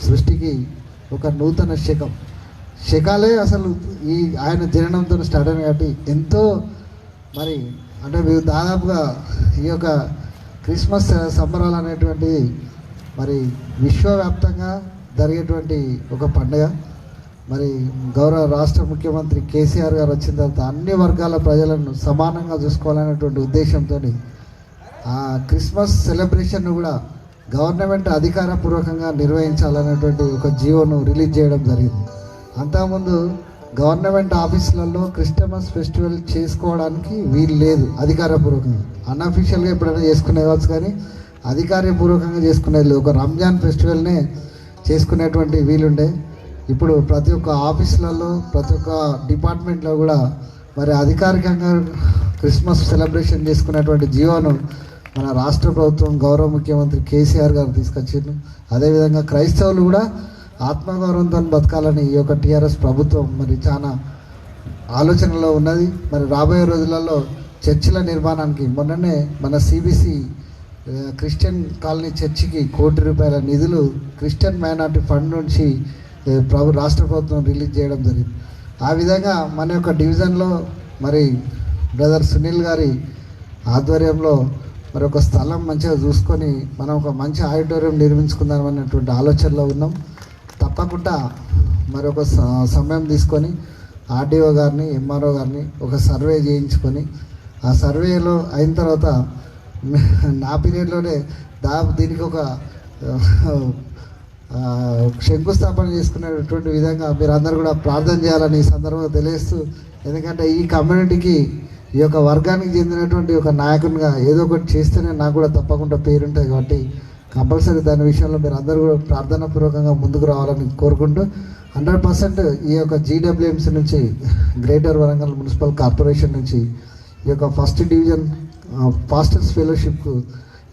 సృష్టికి ఒక నూతన శకాలే అసలు ఈ ఆయన జననంతో స్టార్ట్ అయినాయి. కాబట్టి ఎంతో మరి అంటే మీరు దాదాపుగా ఈ యొక్క క్రిస్మస్ సంబరాలు అనేటువంటిది మరి విశ్వవ్యాప్తంగా జరిగేటువంటి ఒక పండుగ. మరి గౌరవ రాష్ట్ర ముఖ్యమంత్రి కేసీఆర్ గారు వచ్చిన తర్వాత అన్ని వర్గాల ప్రజలను సమానంగా చూసుకోవాలనేటువంటి ఉద్దేశంతో ఆ క్రిస్మస్ సెలబ్రేషన్ను కూడా గవర్నమెంట్ అధికారపూర్వకంగా నిర్వహించాలనేటువంటి ఒక జీవోను రిలీజ్ చేయడం జరిగింది. అంతకుముందు గవర్నమెంట్ ఆఫీసులలో క్రిస్టమస్ ఫెస్టివల్ చేసుకోవడానికి వీలు లేదు అధికారపూర్వకంగా. అన్అఫీషియల్గా ఎప్పుడైనా చేసుకునే కావచ్చు, కానీ అధికారపూర్వకంగా చేసుకునేది ఒక రంజాన్ ఫెస్టివల్నే చేసుకునేటువంటి వీలుండే. ఇప్పుడు ప్రతి ఒక్క ఆఫీసులలో ప్రతి ఒక్క డిపార్ట్మెంట్లో కూడా మరి అధికారికంగా క్రిస్మస్ సెలబ్రేషన్ చేసుకునేటువంటి జీవోను మన రాష్ట్ర ప్రభుత్వం గౌరవ ముఖ్యమంత్రి కేసీఆర్ గారు తీసుకొచ్చిండు. అదేవిధంగా క్రైస్తవులు కూడా ఆత్మగౌరవంతో బతకాలని ఈ యొక్క టీఆర్ఎస్ ప్రభుత్వం మరి చాలా ఆలోచనలో ఉన్నది. మరి రాబోయే రోజులలో చర్చిల నిర్మాణానికి మొన్ననే మన సిబిసి క్రిస్టియన్ కాలనీ చర్చికి ₹1 కోటి నిధులు క్రిస్టియన్ మైనారిటీ ఫండ్ నుంచి రాష్ట్ర ప్రభుత్వం రిలీజ్ చేయడం జరిగింది. ఆ విధంగా మన యొక్క డివిజన్లో మరి బ్రదర్ సునీల్ గారి ఆధ్వర్యంలో మరి ఒక స్థలం మంచిగా చూసుకొని మనం ఒక మంచి ఆడిటోరియం నిర్మించుకుందాం అనేటువంటి ఆలోచనలో ఉన్నాం. తప్పకుండా మరి ఒక సమయం తీసుకొని ఆర్డీఓ గారిని, ఎంఆర్ఓ గారిని ఒక సర్వే చేయించుకొని ఆ సర్వేలో అయిన తర్వాత నా పీరియడ్లోనే దాదాపు దీనికి ఒక శంకుస్థాపన చేసుకునేటువంటి విధంగా మీరు అందరూ కూడా ప్రార్థన చేయాలని ఈ సందర్భంగా తెలియజేస్తూ, ఎందుకంటే ఈ కమ్యూనిటీకి ఈ యొక్క వర్గానికి చెందినటువంటి ఒక నాయకునిగా ఏదో ఒకటి చేస్తేనే నాకు కూడా తప్పకుండా పేరుంటుంది. కాబట్టి కంపల్సరీ దాని విషయంలో మీరు అందరూ కూడా ప్రార్థనాపూర్వకంగా ముందుకు రావాలని కోరుకుంటూ 100% ఈ యొక్క జీడబ్ల్యూఎంసీ నుంచి గ్రేటర్ వరంగల్ మున్సిపల్ కార్పొరేషన్ నుంచి ఈ యొక్క ఫస్ట్ డివిజన్ పాస్టర్స్ ఫెలోషిప్కు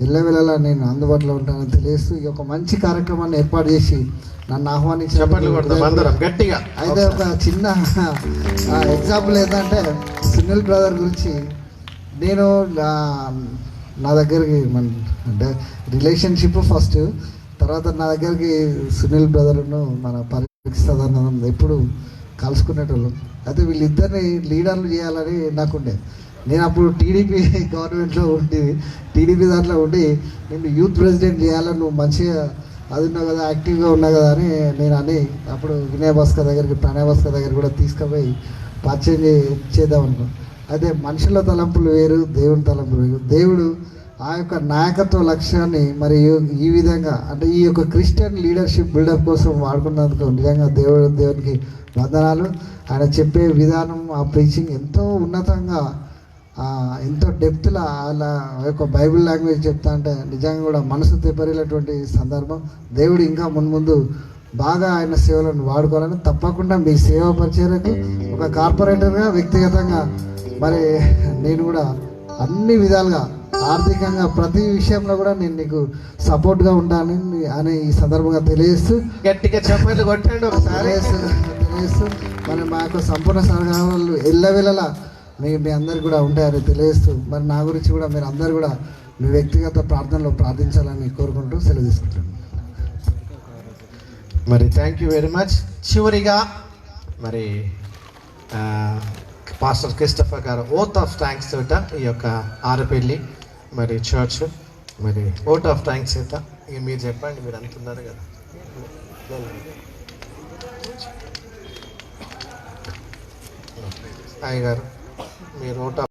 ఎల్లవేళలా నేను అందుబాటులో ఉంటానని తెలియజేస్తూ ఈ యొక్క మంచి కార్యక్రమాన్ని ఏర్పాటు చేసి నన్ను ఆహ్వానించిన అయితే ఒక చిన్న ఎగ్జాంపుల్ ఏంటంటే సునీల్ బ్రదర్ గురించి నేను నా దగ్గరికి అంటే రిలేషన్షిప్ ఫస్ట్, తర్వాత నా దగ్గరికి సునీల్ బ్రదర్ను మన పరీక్షిస్తాదన్న ఎప్పుడు కలుసుకునేటోళ్ళు. అయితే వీళ్ళిద్దరిని లీడర్లు చేయాలని నాకుండే. నేను అప్పుడు టీడీపీ గవర్నమెంట్లో టీడీపీ దాంట్లో ఉండి నేను యూత్ ప్రెసిడెంట్ చేయాలని, నువ్వు మంచిగా అది ఉన్నావు కదా, యాక్టివ్గా ఉన్నావు కదా అని నేను అని అప్పుడు వినయ్ భాస్కర్ దగ్గరికి, ప్రణయ్ భాస్కర్ దగ్గర కూడా తీసుకుపోయి పరిచయం చేద్దాం అనుకున్నాను. అయితే మనుషుల తలంపులు వేరు, దేవుని తలంపులు వేరు. దేవుడు ఆ యొక్క నాయకత్వ లక్ష్యాన్ని మరి ఈ విధంగా అంటే ఈ యొక్క క్రిస్టియన్ లీడర్షిప్ బిల్డప్ కోసం వాడుకున్నందుకు నిజంగా దేవునికి వందనాలు. ఆయన చెప్పే విధానం, ఆ ప్రీచింగ్ ఎంతో ఉన్నతంగా, ఎంతో డెప్త్లో అలా యొక్క బైబిల్ లాంగ్వేజ్ చెప్తా అంటే నిజంగా కూడా మనసు తెప్పరిలేటువంటి సందర్భం. దేవుడు ఇంకా ముందు బాగా ఆయన సేవలను వాడుకోవాలని, తప్పకుండా మీ సేవా పరిచర్యకు ఒక కార్పొరేటర్గా వ్యక్తిగతంగా మరి నేను కూడా అన్ని విధాలుగా ఆర్థికంగా ప్రతి విషయంలో కూడా నేను నీకు సపోర్ట్గా ఉంటానని అని ఈ సందర్భంగా తెలియజేస్తూ గట్టిగా చెప్పండి కొట్టండి ఒకసారి తెలియజేస్తూ మరి మా యొక్క సంపూర్ణ సహకారాలు ఎల్లవేళలా మీ అందరికి కూడా ఉంటాయని తెలియజేస్తూ మరి నా గురించి కూడా మీరు అందరు కూడా మీ వ్యక్తిగత ప్రార్థనలో ప్రార్థించాలని కోరుకుంటూ సెలవు తీసుకుంటాను. మరి థ్యాంక్ యూ వెరీ మచ్. చివరిగా మరి పాస్టర్ క్రిస్టఫర్ గారు ఓత్ ఆఫ్ థ్యాంక్స్ తోట ఈ యొక్క ఆరపల్లి మరి చర్చ్ మరి ఓత్ ఆఫ్ థ్యాంక్స్ తోట ఇక మీరు చెప్పండి, మీరు అంటున్నారు కదా. అయ్య గారు మీ రోట